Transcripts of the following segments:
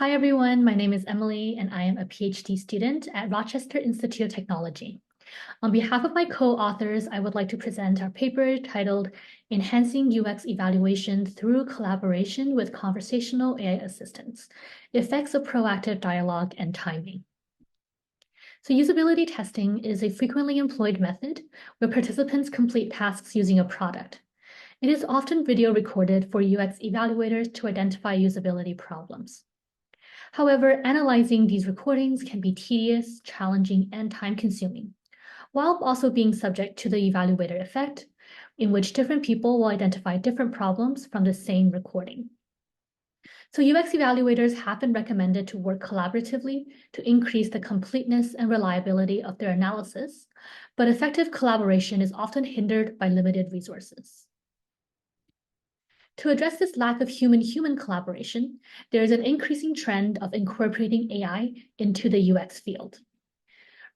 Hi, everyone. My name is Emily, and I am a PhD student at Rochester Institute of Technology. On behalf of my co-authors, I would like to present our paper titled Enhancing UX Evaluation Through Collaboration with Conversational AI Assistants, Effects of Proactive Dialogue and Timing. So usability testing is a frequently employed method where participants complete tasks using a product. It is often video recorded for UX evaluators to identify usability problems. However, analyzing these recordings can be tedious, challenging, and time-consuming, while also being subject to the evaluator effect, in which different people will identify different problems from the same recording. So UX evaluators have been recommended to work collaboratively to increase the completeness and reliability of their analysis, but effective collaboration is often hindered by limited resources. To address this lack of human-human collaboration, there is an increasing trend of incorporating AI into the UX field.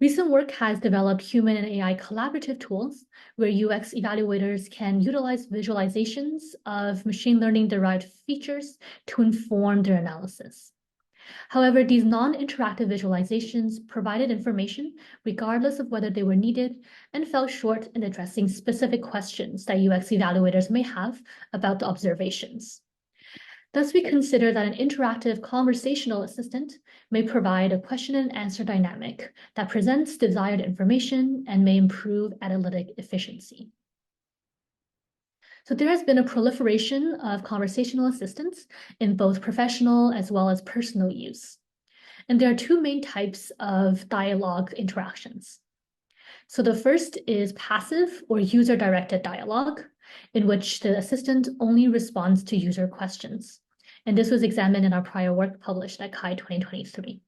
Recent work has developed human and AI collaborative tools where UX evaluators can utilize visualizations of machine learning-derived features to inform their analysis. However, these non-interactive visualizations provided information regardless of whether they were needed and fell short in addressing specific questions that UX evaluators may have about the observations. Thus, we consider that an interactive conversational assistant may provide a question and answer dynamic that presents desired information and may improve analytic efficiency. So there has been a proliferation of conversational assistants in both professional as well as personal use. And there are two main types of dialogue interactions. So the first is passive or user-directed dialogue, in which the assistant only responds to user questions. And this was examined in our prior work published at CHI 2023.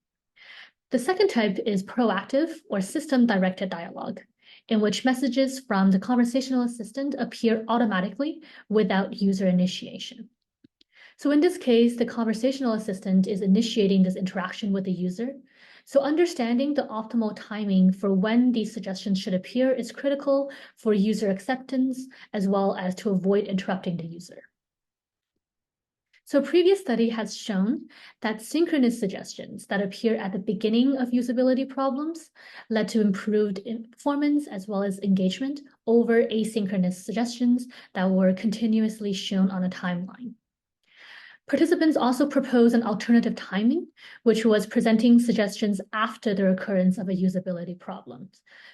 The second type is proactive or system-directed dialogue, in which messages from the conversational assistant appear automatically without user initiation. So in this case, the conversational assistant is initiating this interaction with the user. So understanding the optimal timing for when these suggestions should appear is critical for user acceptance, as well as to avoid interrupting the user. So a previous study has shown that synchronous suggestions that appear at the beginning of usability problems led to improved performance as well as engagement over asynchronous suggestions that were continuously shown on a timeline. Participants also proposed an alternative timing, which was presenting suggestions after the occurrence of a usability problem,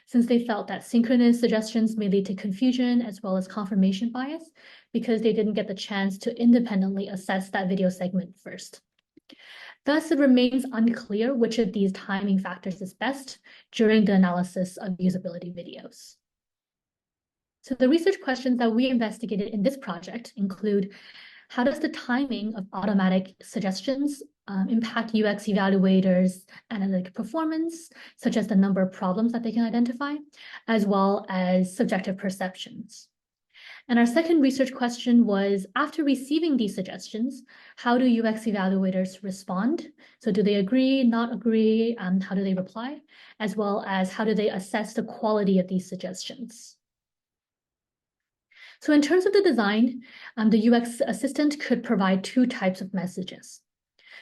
since they felt that synchronous suggestions may lead to confusion as well as confirmation bias because they didn't get the chance to independently assess that video segment first. Thus, it remains unclear which of these timing factors is best during the analysis of usability videos. So the research questions that we investigated in this project include: how does the timing of automatic suggestions impact UX evaluators' analytic performance, such as the number of problems that they can identify, as well as subjective perceptions? And our second research question was, after receiving these suggestions, how do UX evaluators respond? So do they agree, not agree? How do they reply? As well as how do they assess the quality of these suggestions? So in terms of the design, the UX assistant could provide two types of messages.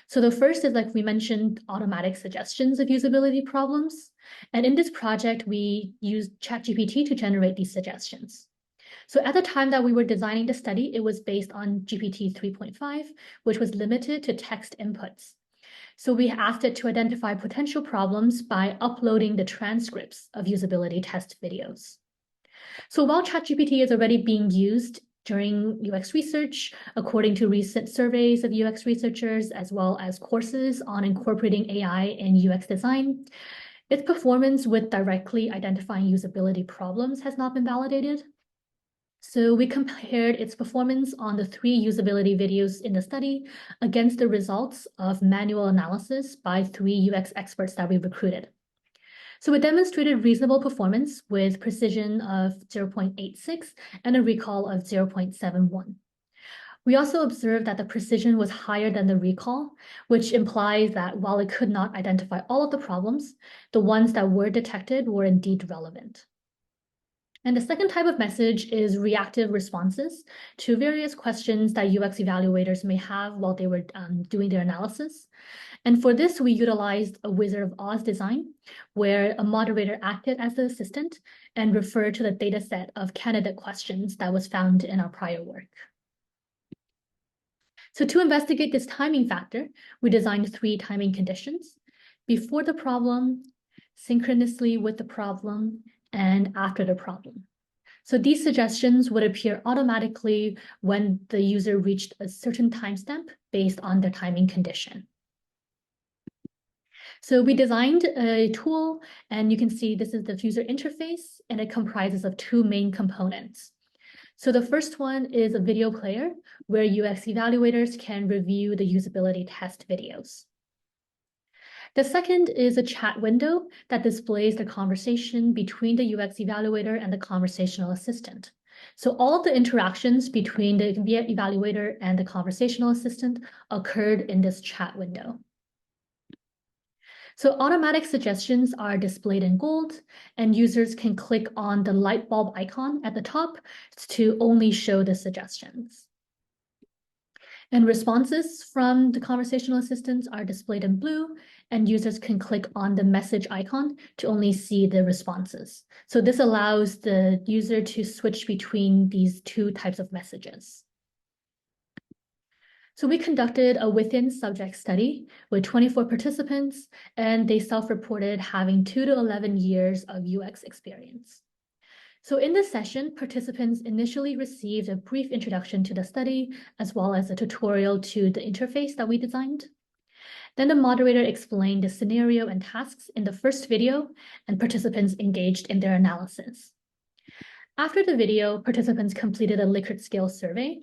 So the first is, like we mentioned, automatic suggestions of usability problems. And in this project, we used ChatGPT to generate these suggestions. So at the time that we were designing the study, it was based on GPT 3.5, which was limited to text inputs. So we asked it to identify potential problems by uploading the transcripts of usability test videos. So while ChatGPT is already being used during UX research, according to recent surveys of UX researchers, as well as courses on incorporating AI in UX design, its performance with directly identifying usability problems has not been validated. So we compared its performance on the 3 usability videos in the study against the results of manual analysis by 3 UX experts that we recruited. So it demonstrated reasonable performance with precision of 0.86 and a recall of 0.71. We also observed that the precision was higher than the recall, which implies that while it could not identify all of the problems, the ones that were detected were indeed relevant. And the second type of message is reactive responses to various questions that UX evaluators may have while they were doing their analysis. And for this, we utilized a Wizard of Oz design, where a moderator acted as the assistant and referred to the data set of candidate questions that was found in our prior work. So to investigate this timing factor, we designed 3 timing conditions: before the problem, synchronously with the problem, and after the problem. So these suggestions would appear automatically when the user reached a certain timestamp based on their timing condition. So we designed a tool, and you can see this is the user interface, and it comprises of 2 main components. So the first one is a video player where UX evaluators can review the usability test videos. The second is a chat window that displays the conversation between the UX evaluator and the conversational assistant. So all of the interactions between the evaluator and the conversational assistant occurred in this chat window. So automatic suggestions are displayed in gold, and users can click on the light bulb icon at the top to only show the suggestions. And responses from the conversational assistants are displayed in blue, and users can click on the message icon to only see the responses. So this allows the user to switch between these 2 types of messages. So we conducted a within subject study with 24 participants, and they self-reported having 2 to 11 years of UX experience. So in this session, participants initially received a brief introduction to the study, as well as a tutorial to the interface that we designed. Then the moderator explained the scenario and tasks in the first video, and participants engaged in their analysis. After the video, participants completed a Likert scale survey.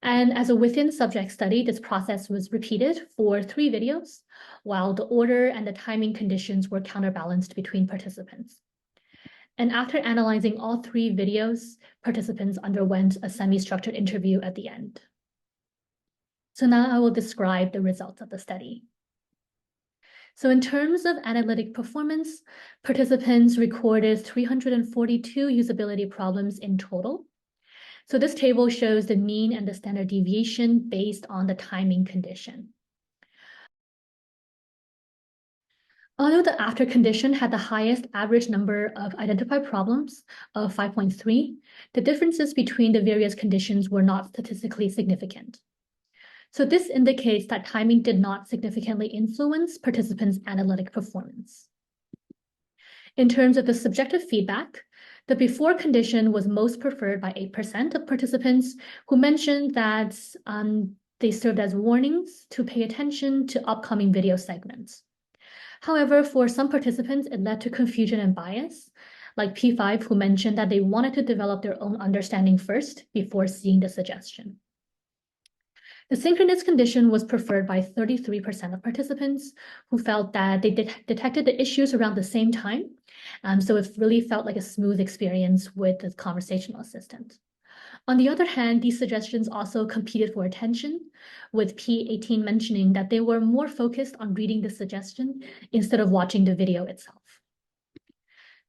And as a within subject study, this process was repeated for 3 videos, while the order and the timing conditions were counterbalanced between participants. And after analyzing all 3 videos, participants underwent a semi-structured interview at the end. So now I will describe the results of the study. So in terms of analytic performance, participants recorded 342 usability problems in total. So this table shows the mean and the standard deviation based on the timing condition. Although the after condition had the highest average number of identified problems of 5.3, the differences between the various conditions were not statistically significant. So this indicates that timing did not significantly influence participants' analytic performance. In terms of the subjective feedback, the before condition was most preferred by 8% of participants, who mentioned that they served as warnings to pay attention to upcoming video segments. However, for some participants, it led to confusion and bias, like P5, who mentioned that they wanted to develop their own understanding first before seeing the suggestion. The synchronous condition was preferred by 33% of participants, who felt that they detected the issues around the same time. So it really felt like a smooth experience with the conversational assistant. On the other hand, these suggestions also competed for attention, with P18 mentioning that they were more focused on reading the suggestion instead of watching the video itself.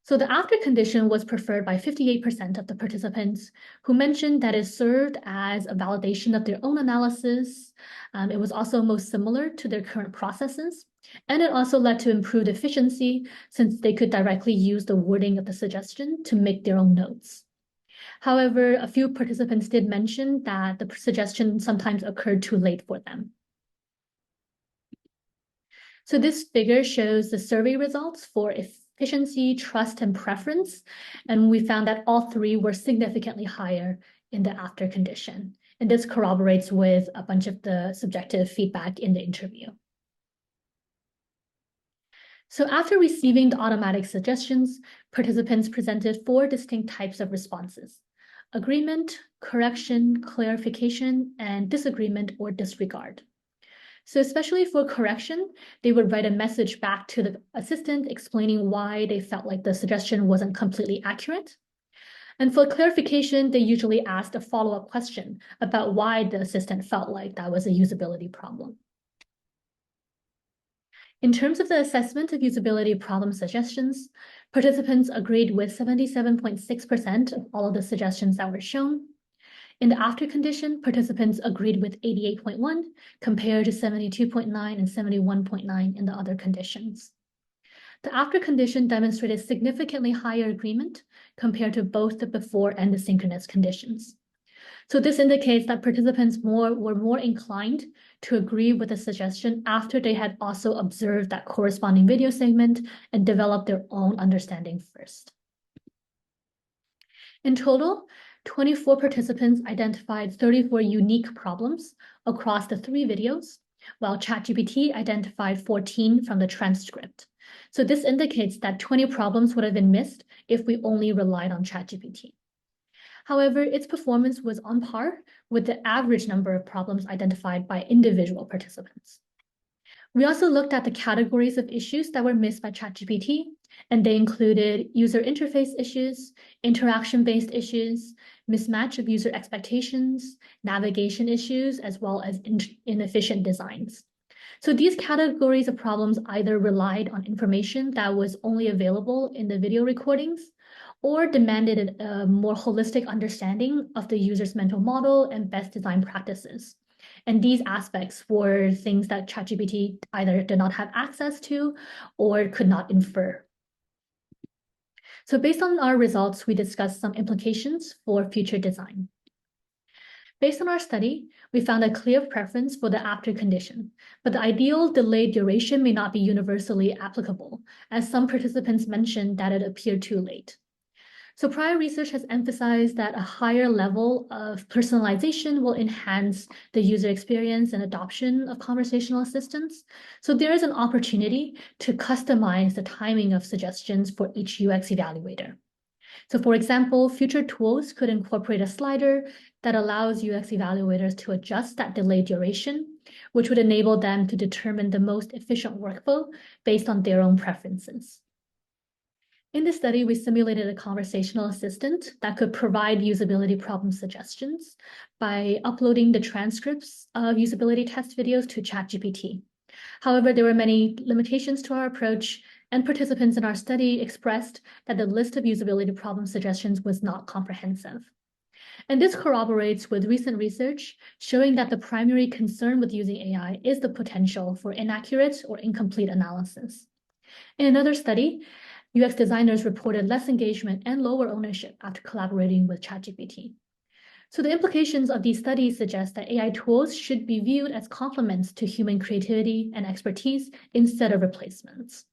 So the after condition was preferred by 58% of the participants, who mentioned that it served as a validation of their own analysis. It was also most similar to their current processes, and it also led to improved efficiency since they could directly use the wording of the suggestion to make their own notes. However, a few participants did mention that the suggestion sometimes occurred too late for them. So this figure shows the survey results for efficiency, trust, and preference, and we found that all 3 were significantly higher in the after condition. And this corroborates with a bunch of the subjective feedback in the interview. So after receiving the automatic suggestions, participants presented 4 distinct types of responses: agreement, correction, clarification, and disagreement or disregard. So especially for correction, they would write a message back to the assistant explaining why they felt like the suggestion wasn't completely accurate. And for clarification, they usually asked a follow-up question about why the assistant felt like that was a usability problem. In terms of the assessment of usability problem suggestions, participants agreed with 77.6% of all of the suggestions that were shown. In the after condition, participants agreed with 88.1 compared to 72.9 and 71.9 in the other conditions. The after condition demonstrated significantly higher agreement compared to both the before and the synchronous conditions. So this indicates that participants were more inclined to agree with the suggestion after they had also observed that corresponding video segment and developed their own understanding first. In total, 24 participants identified 34 unique problems across the 3 videos, while ChatGPT identified 14 from the transcript. So this indicates that 20 problems would have been missed if we only relied on ChatGPT. However, its performance was on par with the average number of problems identified by individual participants. We also looked at the categories of issues that were missed by ChatGPT, and they included user interface issues, interaction-based issues, mismatch of user expectations, navigation issues, as well as inefficient designs. So these categories of problems either relied on information that was only available in the video recordings or demanded a more holistic understanding of the user's mental model and best design practices. And these aspects were things that ChatGPT either did not have access to or could not infer. So based on our results, we discussed some implications for future design. Based on our study, we found a clear preference for the after condition, but the ideal delayed duration may not be universally applicable, as some participants mentioned that it appeared too late. So prior research has emphasized that a higher level of personalization will enhance the user experience and adoption of conversational assistants. So there is an opportunity to customize the timing of suggestions for each UX evaluator. So for example, future tools could incorporate a slider that allows UX evaluators to adjust that delayed duration, which would enable them to determine the most efficient workflow based on their own preferences. In this study, we simulated a conversational assistant that could provide usability problem suggestions by uploading the transcripts of usability test videos to ChatGPT. However, there were many limitations to our approach, and participants in our study expressed that the list of usability problem suggestions was not comprehensive. And this corroborates with recent research showing that the primary concern with using AI is the potential for inaccurate or incomplete analysis. In another study, UX designers reported less engagement and lower ownership after collaborating with ChatGPT. So the implications of these studies suggest that AI tools should be viewed as complements to human creativity and expertise instead of replacements.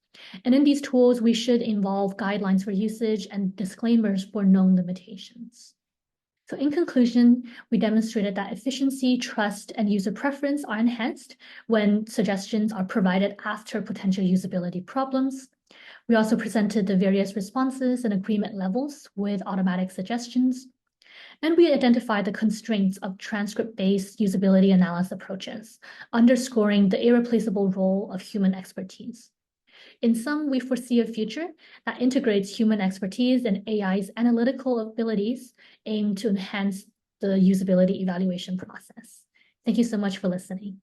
And in these tools, we should involve guidelines for usage and disclaimers for known limitations. So in conclusion, we demonstrated that efficiency, trust, and user preference are enhanced when suggestions are provided after potential usability problems. We also presented the various responses and agreement levels with automatic suggestions. And we identified the constraints of transcript-based usability analysis approaches, underscoring the irreplaceable role of human expertise. In sum, we foresee a future that integrates human expertise and AI's analytical abilities aimed to enhance the usability evaluation process. Thank you so much for listening.